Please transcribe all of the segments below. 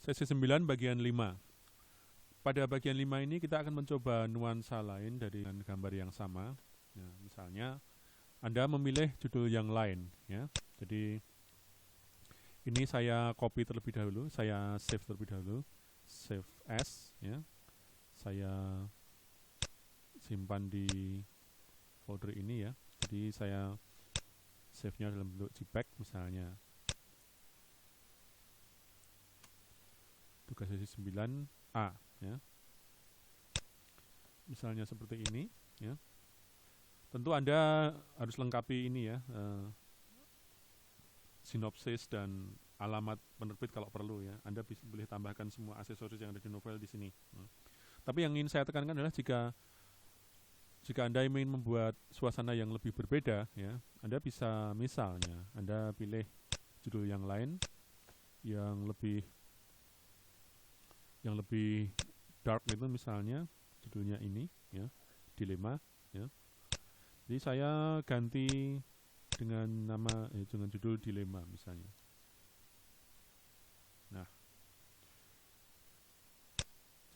sesi 9 bagian 5. Pada bagian 5 ini kita akan mencoba nuansa lain dari gambar yang sama. Nah, misalnya Anda memilih judul yang lain, ya. Jadi ini saya copy terlebih dahulu, saya save terlebih dahulu, save as, ya. Saya simpan di folder ini, ya. Jadi saya save-nya dalam bentuk JPEG misalnya. Tugas sesi 9A, ya. Misalnya seperti ini, ya. Tentu Anda harus lengkapi ini, ya, sinopsis dan alamat penerbit kalau perlu, ya. Anda boleh tambahkan semua aksesoris yang ada di novel di sini. Tapi yang ingin saya tekankan adalah jika Anda ingin membuat suasana yang lebih berbeda, ya, Anda bisa misalnya Anda pilih judul yang lain yang lebih dark itu, misalnya judulnya ini, ya, dilema, ya. Jadi saya ganti dengan dengan judul dilema misalnya. Nah,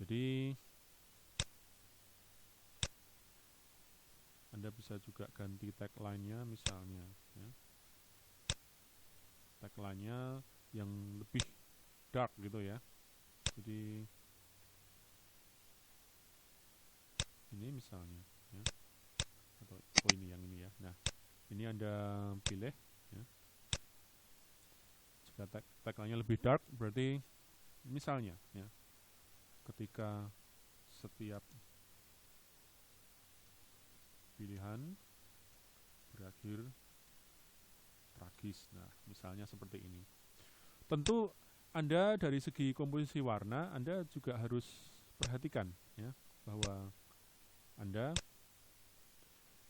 jadi Anda bisa juga ganti tagline-nya misalnya, ya. Tagline-nya yang lebih dark gitu, ya. Jadi ini misalnya, ya. Atau ini yang ini, ya. Nah, ini Anda pilih, ya. Jika tagline-nya lebih dark, berarti misalnya, ya, ketika setiap pilihan berakhir tragis. Nah, misalnya seperti ini. Tentu Anda dari segi komposisi warna, Anda juga harus perhatikan, ya, bahwa Anda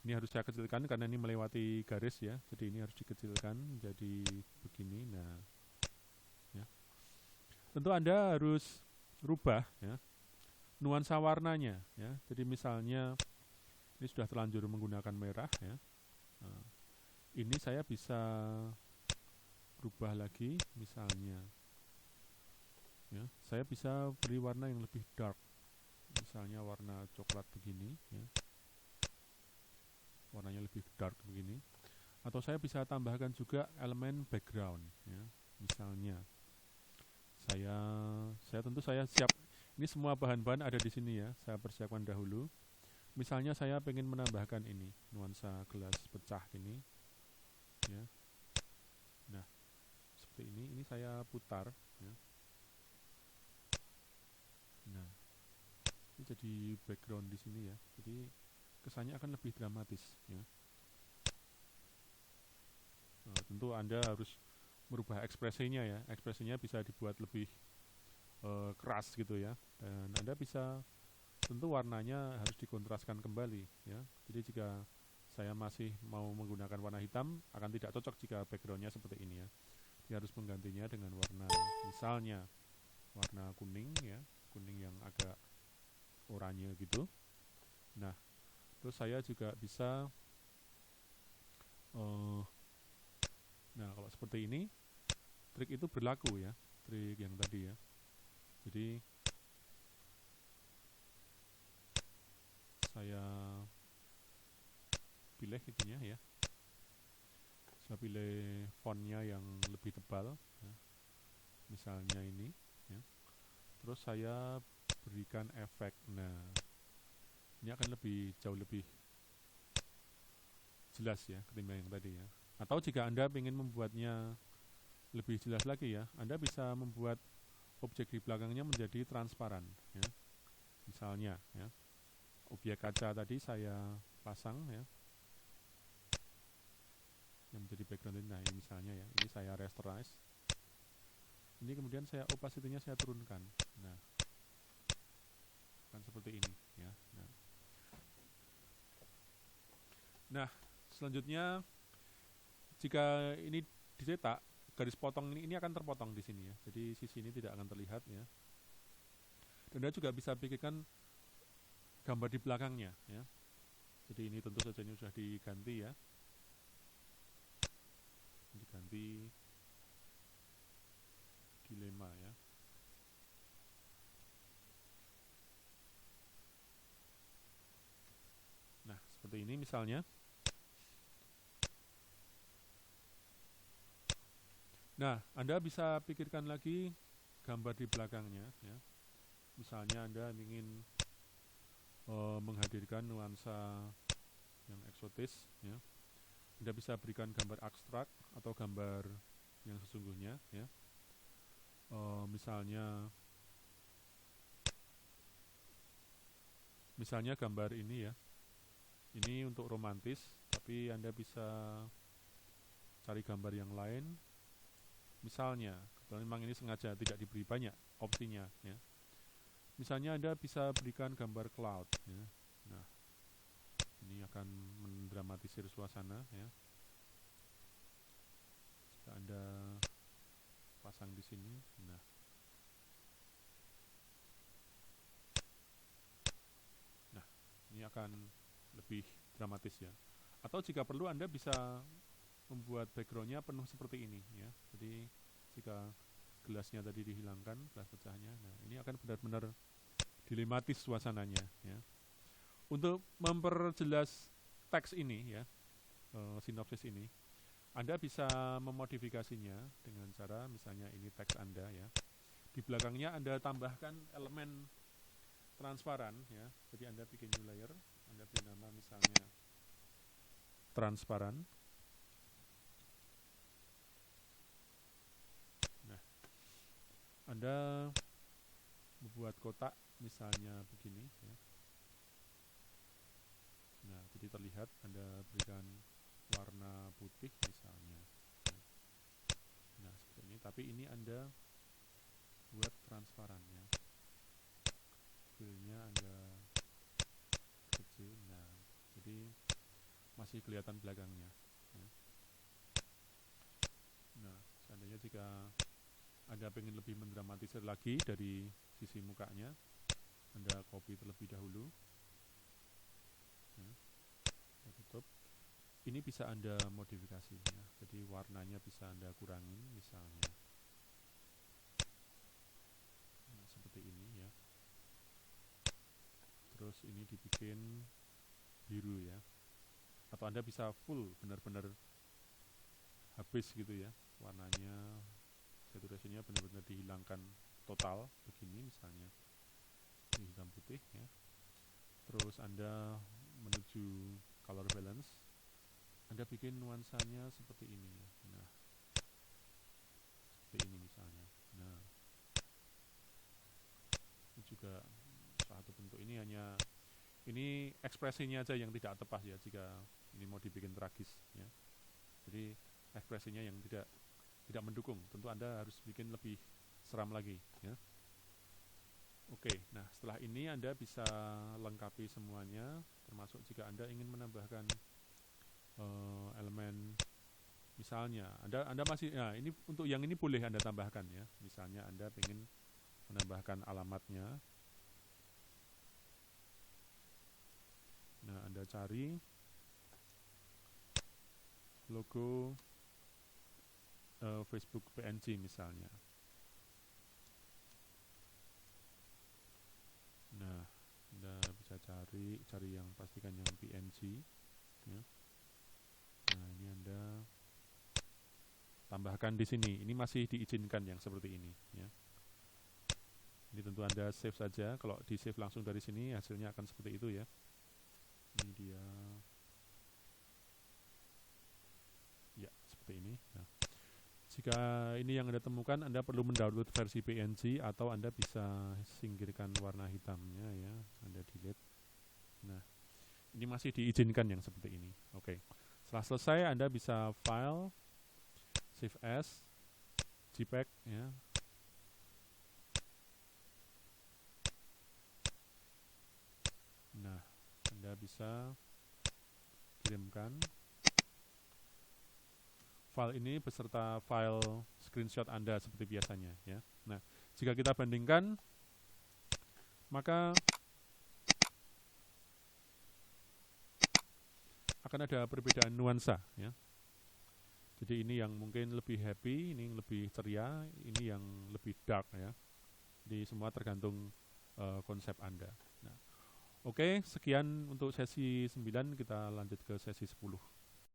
ini harus saya kecilkan karena ini melewati garis, ya. Jadi ini harus dikecilkan jadi begini. Nah, ya. Tentu Anda harus rubah, ya, nuansa warnanya, ya. Jadi misalnya ini sudah terlanjur menggunakan merah, ya. Nah, ini saya bisa rubah lagi, misalnya, ya, saya bisa beri warna yang lebih dark, misalnya warna coklat begini, ya. Warnanya lebih dark begini. Atau saya bisa tambahkan juga elemen background, ya. Misalnya saya tentu saya siap, ini semua bahan-bahan ada di sini, ya. Saya persiapkan dahulu. Misalnya saya ingin menambahkan ini nuansa gelas pecah ini, ya. Nah, seperti ini saya putar, ya. Nah, ini jadi background di sini, ya. Jadi kesannya akan lebih dramatis, ya. Nah, tentu Anda harus merubah ekspresinya, ya. Ekspresinya bisa dibuat lebih keras gitu, ya. Dan Anda bisa, tentu warnanya harus dikontraskan kembali, ya. Jadi jika saya masih mau menggunakan warna hitam, akan tidak cocok jika backgroundnya seperti ini, ya. Dia harus menggantinya dengan warna, misalnya warna kuning, ya, kuning yang agak oranye gitu. Nah, terus saya juga bisa nah, kalau seperti ini trik itu berlaku, ya, trik yang tadi, ya. Jadi saya pilih itunya, ya. Saya pilih fontnya yang lebih tebal, ya. Misalnya ini, ya. Terus saya berikan efek. Nah, ini akan jauh lebih jelas, ya, ketimbang yang tadi, ya. Atau jika Anda ingin membuatnya lebih jelas lagi, ya, Anda bisa membuat objek di belakangnya menjadi transparan, ya. Misalnya, ya, objek kaca tadi saya pasang, ya, yang menjadi background ini. Nah, ini misalnya, ya, ini saya rasterize. Ini kemudian saya opacity-nya saya turunkan. Nah, kan seperti ini, ya. Nah, selanjutnya jika ini dicetak, garis potong ini akan terpotong di sini, ya. Jadi sisi ini tidak akan terlihat, ya. Dan Anda juga bisa pikirkan gambar di belakangnya, ya. Jadi ini tentu saja ini sudah diganti, ya. Diganti dilema, ya. ini misalnya. Nah, Anda bisa pikirkan lagi gambar di belakangnya, ya. Misalnya Anda ingin menghadirkan nuansa yang eksotis, ya. Anda bisa berikan gambar abstrak atau gambar yang sesungguhnya, ya. Misalnya gambar ini, ya. Ini untuk romantis, tapi Anda bisa cari gambar yang lain. Misalnya, kebetulan memang ini sengaja tidak diberi banyak opsinya, ya. Misalnya Anda bisa berikan gambar cloud, ya. Nah, ini akan mendramatisir suasana, ya. Jika Anda pasang di sini, nah, ini akan lebih dramatis, ya. Atau jika perlu Anda bisa membuat backgroundnya penuh seperti ini, ya. Jadi jika gelasnya tadi dihilangkan, gelas pecahnya, nah ini akan benar-benar dilematis suasananya, ya. Untuk memperjelas teks ini, ya, sinopsis ini, Anda bisa memodifikasinya dengan cara misalnya ini teks Anda, ya. Di belakangnya Anda tambahkan elemen transparan, ya. Jadi Anda bikin new layer, Anda beri nama misalnya transparan. Nah, Anda membuat kotak misalnya begini, ya. Nah, jadi terlihat Anda berikan warna putih misalnya. Nah, seperti ini. Tapi ini Anda buat transparan, ya. Fillnya Anda kecil. Nah, jadi masih kelihatan belakangnya, ya. Nah, seandainya jika Anda ingin lebih mendramatisir lagi dari sisi mukanya, Anda copy terlebih dahulu, ya. Anda tutup. Ini bisa Anda modifikasi, ya. Jadi warnanya bisa Anda kurangin misalnya. Nah, seperti ini, ya. Terus ini dibikin biru, ya. Atau Anda bisa full, benar-benar habis gitu, ya. Warnanya, saturation-nya benar-benar dihilangkan total, begini misalnya. Ini hitam putih, ya. Terus Anda menuju color balance, Anda bikin nuansanya seperti ini, ya. Nah, seperti ini misalnya. Nah, ini juga satu bentuk. Ini hanya, ini ekspresinya aja yang tidak tepat, ya, jika ini mau dibikin tragis, ya. Jadi ekspresinya yang tidak mendukung. Tentu Anda harus bikin lebih seram lagi, ya. Oke, nah setelah ini Anda bisa lengkapi semuanya, termasuk jika Anda ingin menambahkan elemen, misalnya Anda masih, ya, ini untuk yang ini boleh Anda tambahkan, ya. Misalnya Anda ingin menambahkan alamatnya. Nah, Anda cari logo Facebook PNG misalnya. Nah, Anda bisa cari yang pastikan yang PNG, ya. Nah, ini Anda tambahkan di sini. Ini masih diizinkan yang seperti ini, ya. Ini tentu Anda save saja. Kalau di save langsung dari sini hasilnya akan seperti itu, ya. Ini dia, ya, seperti ini. Nah, jika ini yang Anda temukan, Anda perlu mendownload versi PNG atau Anda bisa singkirkan warna hitamnya, ya. Anda delete. Nah, ini masih diizinkan yang seperti ini. Oke. Setelah selesai, Anda bisa file, save as, JPEG, ya. Nah, Anda bisa kirimkan file ini beserta file screenshot Anda seperti biasanya, ya. Nah, jika kita bandingkan, maka akan ada perbedaan nuansa, ya. Jadi ini yang mungkin lebih happy, ini yang lebih ceria, ini yang lebih dark, ya. Jadi semua tergantung konsep Anda. Nah, Oke, sekian untuk sesi 9, kita lanjut ke sesi 10.